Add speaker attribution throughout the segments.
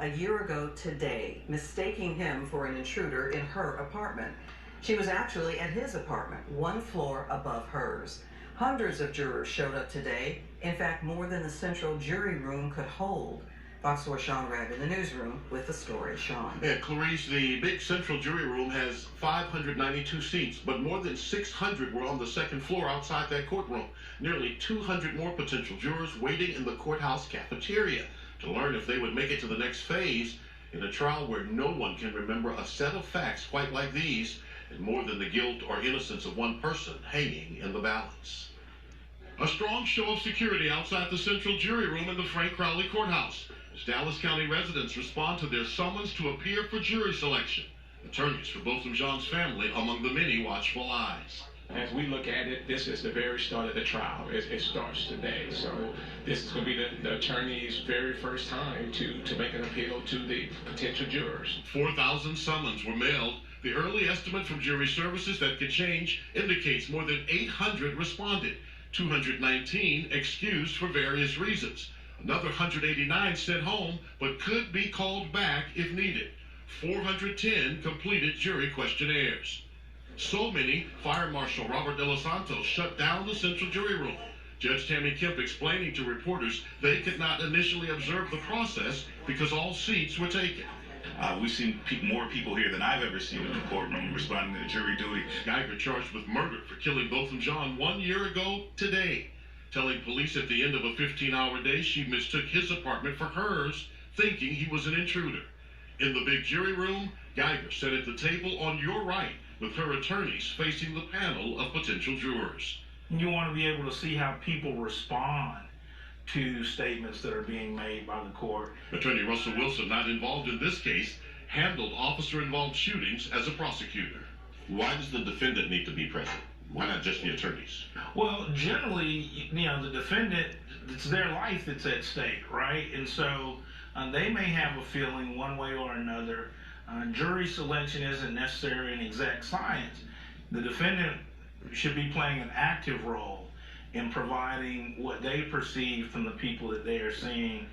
Speaker 1: a year ago today, mistaking him for an intruder in her apartment. She was actually at his apartment, one floor above hers. Hundreds of jurors showed up today, in fact, more than the central jury room could hold. Fox 4 Sean Rabb in the newsroom with the story. Sean.
Speaker 2: Yeah, Clarice, the big central jury room has 592 seats, but more than 600 were on the second floor outside that courtroom. Nearly 200 more potential jurors waiting in the courthouse cafeteria to learn if they would make it to the next phase in a trial where no one can remember a set of facts quite like these, and more than the guilt or innocence of one person hanging in the balance. A strong show of security outside the central jury room in the Frank Crowley Courthouse as Dallas County residents respond to their summons to appear for jury selection. Attorneys for Botham Jean's family among the many watchful eyes.
Speaker 3: As we look at it, this is the very start of the trial. It starts today. So this is going to be the attorney's very first time to make an appeal to the potential jurors.
Speaker 2: 4,000 summons were mailed. The early estimate from jury services that could change indicates more than 800 responded. 219 excused for various reasons. Another 189 sent home, but could be called back if needed. 410 completed jury questionnaires. So many, Fire Marshal Robert De Los Santos shut down the central jury room. Judge Tammy Kemp explaining to reporters they could not initially observe the process because all seats were taken.
Speaker 4: We've seen more people here than I've ever seen in the courtroom responding to jury duty.
Speaker 2: Guyger charged with murder for killing Botham Jean 1 year ago today, telling police at the end of a 15-hour day she mistook his apartment for hers, thinking he was an intruder. In the big jury room, Guyger sat at the table on your right with her attorneys facing the panel of potential jurors.
Speaker 5: You want to be able to see how people respond to statements that are being made by the court.
Speaker 2: Attorney Russell Wilson, not involved in this case, handled officer-involved shootings as a prosecutor. Why does the defendant need to be present? Why not just the attorneys?
Speaker 5: Well, generally, the defendant, it's their life that's at stake, right? And so they may have a feeling one way or another. Jury selection isn't necessarily an exact science. The defendant should be playing an active role in providing what they perceive from the people that they are seeing.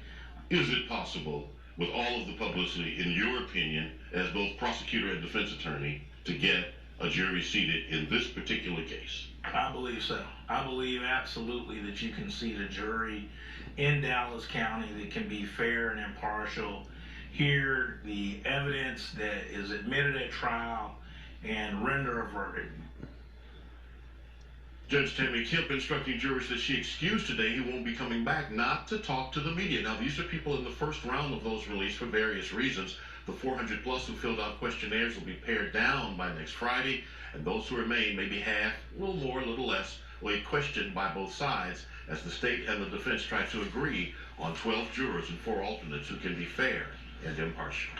Speaker 2: Is it possible, with all of the publicity, in your opinion, as both prosecutor and defense attorney, to get a jury seated in this particular case?
Speaker 5: I believe so. I believe absolutely that you can seat a jury in Dallas County that can be fair and impartial, hear the evidence that is admitted at trial, and render a verdict.
Speaker 2: Judge Tammy Kemp instructing jurors that she excused today who won't be coming back not to talk to the media. Now, these are people in the first round of those released for various reasons. The 400 plus who filled out questionnaires will be pared down by next Friday, and those who remain, maybe half, a little more, a little less, will be questioned by both sides as the state and the defense try to agree on 12 jurors and 4 alternates who can be fair and impartial.